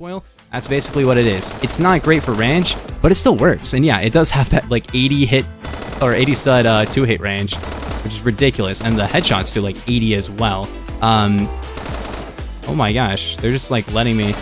recoil. That's basically what it is. It's not great for range, but it still works. And yeah, it does have that like 80 hit or 80 stud 2-hit range, which is ridiculous. And the headshots do like 80 as well. Oh my gosh, they're just like letting me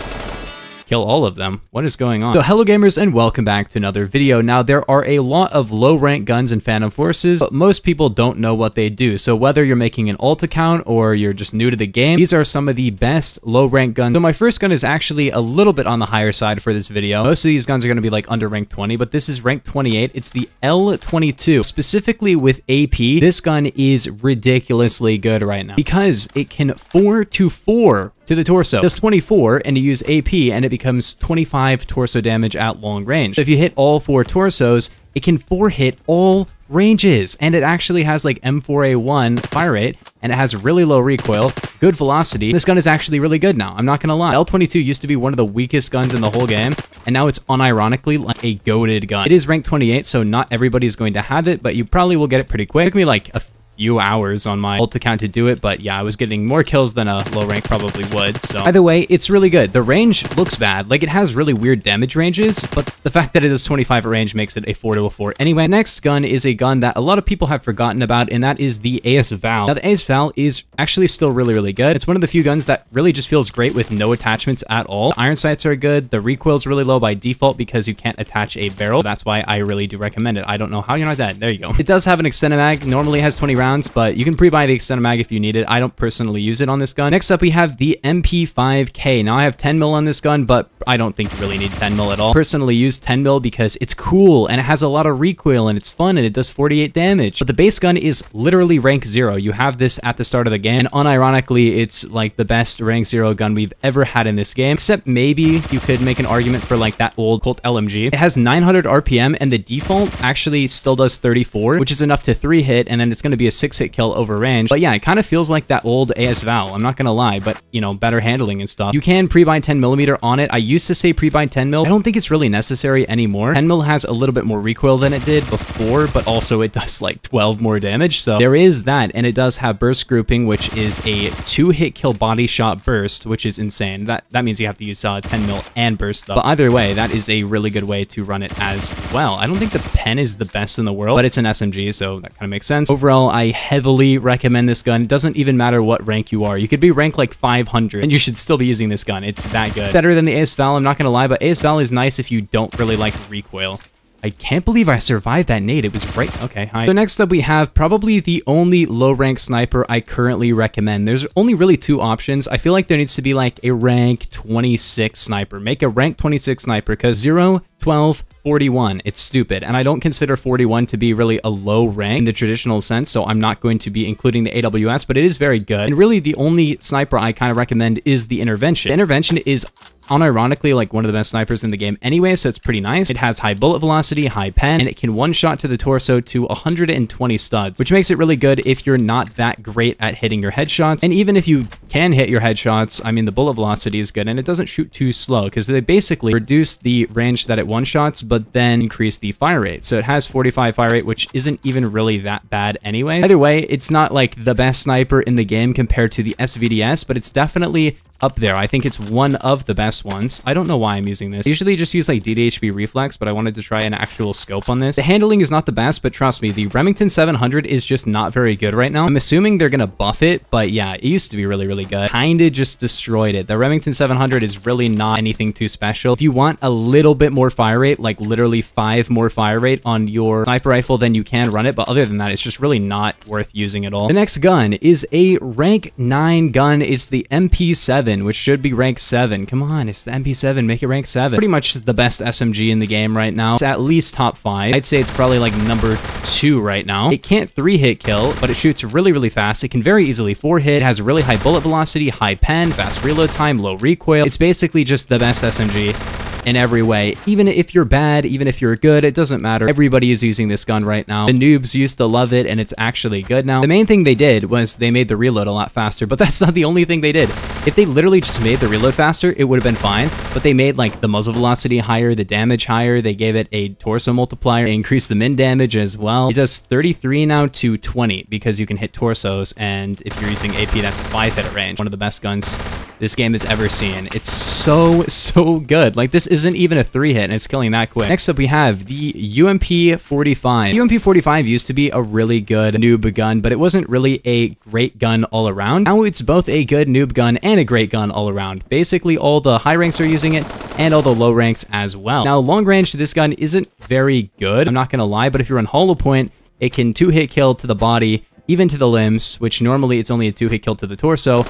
kill all of them. What is going on? So hello gamers and welcome back to another video. Now there are a lot of low rank guns in Phantom Forces, but most people don't know what they do. So whether you're making an alt account or you're just new to the game, these are some of the best low rank guns. So my first gun is actually a little bit on the higher side for this video. Most of these guns are going to be like under rank 20, but this is rank 28. It's the L22. Specifically with AP, this gun is ridiculously good right now because it can 4-4 to the torso. Just 24 and you use AP and it becomes 25 torso damage at long range. So if you hit all 4 torsos, it can 4-hit all ranges, and it actually has like M4A1 fire rate, and it has really low recoil, good velocity. This gun is actually really good now, I'm not gonna lie. L22 used to be one of the weakest guns in the whole game, and now it's unironically like a goated gun. It is rank 28, so not everybody is going to have it, but you probably will get it pretty quick. It took me like a few hours on my ult account to do it, but yeah, I was getting more kills than a low rank probably would. So either way, it's really good. The range looks bad, like it has really weird damage ranges, but the fact that it is 25 range makes it a 4-4. Anyway, next gun is a gun that a lot of people have forgotten about, and that is the AS Val. Now the AS Val is actually still really good. It's one of the few guns that really just feels great with no attachments at all. The iron sights are good. The recoil is really low by default because you can't attach a barrel. That's why I really do recommend it. I don't know how you're not dead. There you go. It does have an extended mag. Normally it has 20 rounds, but you can pre-buy the extended mag if you need it. I don't personally use it on this gun. Next up, we have the MP5K. Now I have 10 mil on this gun, but I don't think you really need 10 mil at all. Personally use 10 mil because it's cool and it has a lot of recoil and it's fun and it does 48 damage. But the base gun is literally rank 0. You have this at the start of the game, and unironically, it's like the best rank 0 gun we've ever had in this game. Except maybe you could make an argument for like that old Colt LMG. It has 900 RPM and the default actually still does 34, which is enough to 3-hit, and then it's going to be a 6-hit kill over range. But yeah, it kind of feels like that old AS Val, I'm not gonna lie, but you know, better handling and stuff. You can pre-buy 10mm on it. I used to say pre-buy 10mm. I don't think it's really necessary anymore. 10mm has a little bit more recoil than it did before, but also it does like 12 more damage, so there is that. And it does have burst grouping, which is a 2-hit kill body shot burst, which is insane. That means you have to use 10mm and burst though. But either way, that is a really good way to run it as well. I don't think the pen is the best in the world, but it's an SMG, so that kind of makes sense. Overall, I heavily recommend this gun. It doesn't even matter what rank you are. You could be rank like 500 and you should still be using this gun. It's that good. Better than the AS Val, I'm not gonna lie, but AS Val is nice if you don't really like recoil. I can't believe I survived that nade. It was right. Okay, hi. So next up we have probably the only low rank sniper I currently recommend. There's only really 2 options. I feel like there needs to be like a rank 26 sniper. Make a rank 26 sniper because 0, 12, 41. It's stupid. And I don't consider 41 to be really a low rank in the traditional sense, so I'm not going to be including the AWS, but it is very good. And really the only sniper I kind of recommend is the Intervention. The Intervention is unironically like one of the best snipers in the game anyway, so it's pretty nice. It has high bullet velocity, high pen, and it can one-shot to the torso to 120 studs, which makes it really good if you're not that great at hitting your headshots. And even if you can hit your headshots, I mean, the bullet velocity is good, and it doesn't shoot too slow because they basically reduce the range that it one-shots, but then increase the fire rate. So it has 45 fire rate, which isn't even really that bad anyway. Either way, it's not like the best sniper in the game compared to the SVDS, but it's definitely up there. I think it's one of the best ones. I don't know why I'm using this. I usually just use like DDHB reflex, but I wanted to try an actual scope on this. The handling is not the best, but trust me, the Remington 700 is just not very good right now. I'm assuming they're gonna buff it, but yeah, it used to be really good. Kinda just destroyed it. The Remington 700 is really not anything too special. If you want a little bit more fire rate, like literally 5 more fire rate on your sniper rifle, then you can run it, but other than that, it's just really not worth using at all. The next gun is a rank 9 gun. It's the MP7. Which should be rank 7. Come on, it's the MP7, make it rank 7. Pretty much the best SMG in the game right now. It's at least top 5. I'd say it's probably like number 2 right now. It can't 3-hit kill, but it shoots really fast. It can very easily 4-hit, has really high bullet velocity, high pen, fast reload time, low recoil. It's basically just the best SMG in every way. Even if you're bad, even if you're good, it doesn't matter. Everybody is using this gun right now. The noobs used to love it, and it's actually good now. The main thing they did was they made the reload a lot faster, but that's not the only thing they did. If they literally just made the reload faster, it would have been fine, but they made like the muzzle velocity higher, the damage higher, they gave it a torso multiplier, they increased the min damage as well. It does 33 now to 20 because you can hit torsos, and if you're using AP, that's a 5-hit range. One of the best guns this game has ever seen. It's so good. Like, this isn't even a 3-hit, and it's killing that quick. Next up, we have the UMP-45. UMP-45 used to be a really good noob gun, but it wasn't really a great gun all around. Now it's both a good noob gun and a great gun all around. Basically, all the high ranks are using it, and all the low ranks as well. Now, long range, this gun isn't very good, I'm not gonna lie, but if you're on hollow point, it can 2-hit kill to the body, even to the limbs, which normally it's only a 2-hit kill to the torso,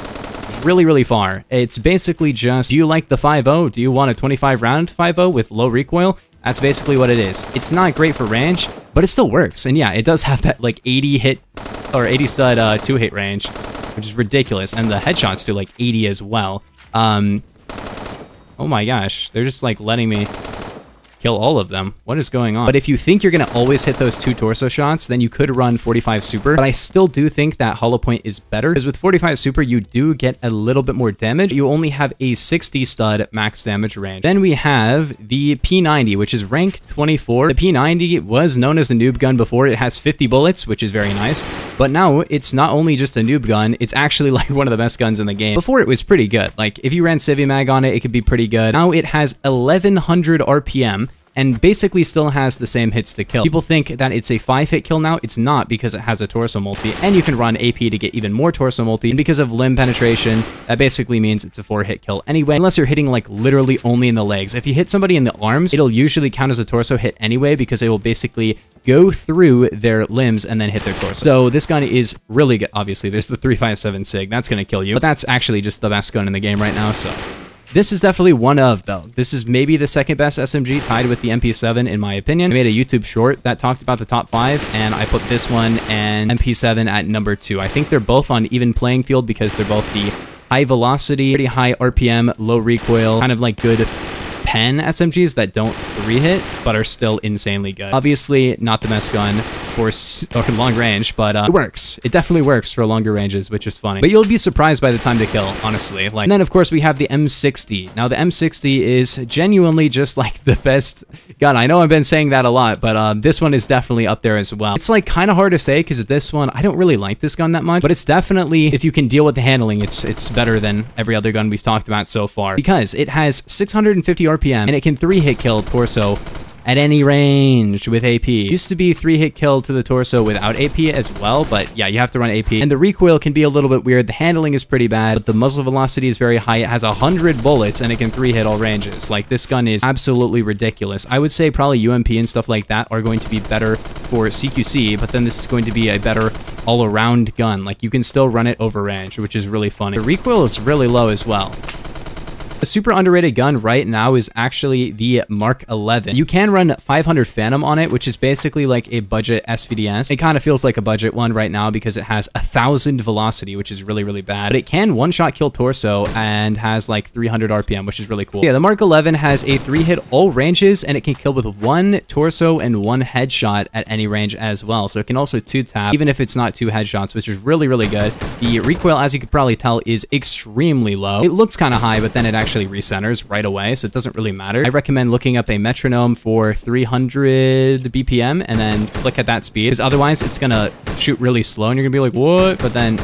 really far. It's basically just, do you like the 5.0? Do you want a 25 round 5.0 with low recoil? That's basically what it is. It's not great for range, but it still works. And yeah, it does have that like 80 hit or 80 stud 2-hit range, which is ridiculous. And the headshots do like 80 as well. Oh my gosh, they're just like letting me kill all of them. What is going on? But if you think you're gonna always hit those 2 torso shots, then you could run 45 super. But I still do think that hollow point is better, because with 45 super, you do get a little bit more damage. You only have a 60 stud max damage range. Then we have the P90, which is rank 24. The P90 was known as the noob gun before. It has 50 bullets, which is very nice. But now it's not only just a noob gun, it's actually like one of the best guns in the game. Before it was pretty good. Like if you ran Civimag on it, it could be pretty good. Now it has 1100 RPM. And basically still has the same hits to kill. People think that it's a 5-hit kill now. It's not, because it has a torso multi, and you can run AP to get even more torso multi. And because of limb penetration, that basically means it's a 4-hit kill anyway, unless you're hitting like literally only in the legs. If you hit somebody in the arms, it'll usually count as a torso hit anyway, because it will basically go through their limbs and then hit their torso. So this gun is really good. Obviously, there's the 357 SIG. That's going to kill you. But that's actually just the best gun in the game right now, so... This is definitely one of, though. This is maybe the second best SMG, tied with the MP7, in my opinion. I made a YouTube short that talked about the top 5, and I put this one and MP7 at number 2. I think they're both on even playing field because they're both the high velocity, pretty high RPM, low recoil, kind of like good pen SMGs that don't 3-hit, but are still insanely good. Obviously, not the best gun for long range, but it works. It definitely works for longer ranges, which is funny. But you'll be surprised by the time to kill, honestly. Like, and then, of course, we have the M60. Now, the M60 is genuinely just, like, the best gun. I know I've been saying that a lot, but this one is definitely up there as well. It's, like, kind of hard to say, because this one, I don't really like this gun that much, but it's definitely, if you can deal with the handling, it's better than every other gun we've talked about so far, because it has 650 RPM, and it can 3-hit kill torso at any range with AP. Used to be 3-hit kill to the torso without AP as well, but yeah, you have to run AP. And the recoil can be a little bit weird. The handling is pretty bad, but the muzzle velocity is very high. It has 100 bullets, and it can 3-hit all ranges. Like, this gun is absolutely ridiculous. I would say probably UMP and stuff like that are going to be better for CQC, but then this is going to be a better all-around gun. Like, you can still run it over range, which is really funny. The recoil is really low as well. A super underrated gun right now is actually the Mark 11. You can run 500 Phantom on it, which is basically like a budget SVDS. It kind of feels like a budget one right now because it has 1000 velocity, which is really bad. But it can one-shot kill torso and has like 300 RPM, which is really cool. Yeah, the Mark 11 has a 3-hit all ranges, and it can kill with 1 torso and 1 headshot at any range as well. So it can also 2-tap, even if it's not 2 headshots, which is really good. The recoil, as you could probably tell, is extremely low. It looks kind of high, but then it actually recenters right away, so it doesn't really matter. I recommend looking up a metronome for 300 BPM and then click at that speed, because otherwise it's gonna shoot really slow and you're gonna be like, what? But then,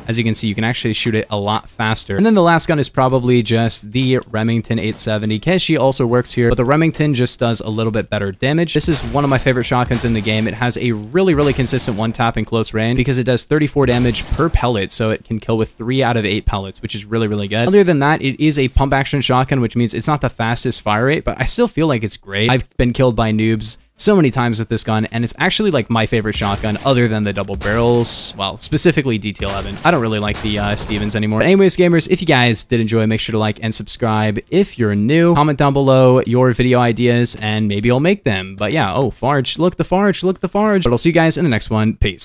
as you can see, you can actually shoot it a lot faster. And then the last gun is probably just the Remington 870. Keshi also works here, but the Remington just does a little bit better damage. This is one of my favorite shotguns in the game. It has a really consistent one-tap in close range because it does 34 damage per pellet, so it can kill with 3 out of 8 pellets, which is really good. Other than that, it is a pump-action shotgun, which means it's not the fastest fire rate, but I still feel like it's great. I've been killed by noobs so many times with this gun, and it's actually like my favorite shotgun other than the double barrels. Well, specifically DT11. I don't really like the Stevens anymore. But anyways, gamers, if you guys did enjoy, make sure to like and subscribe. If you're new, comment down below your video ideas and maybe I'll make them. But yeah, oh, Farge, look the Farge, look the Farge. But I'll see you guys in the next one. Peace.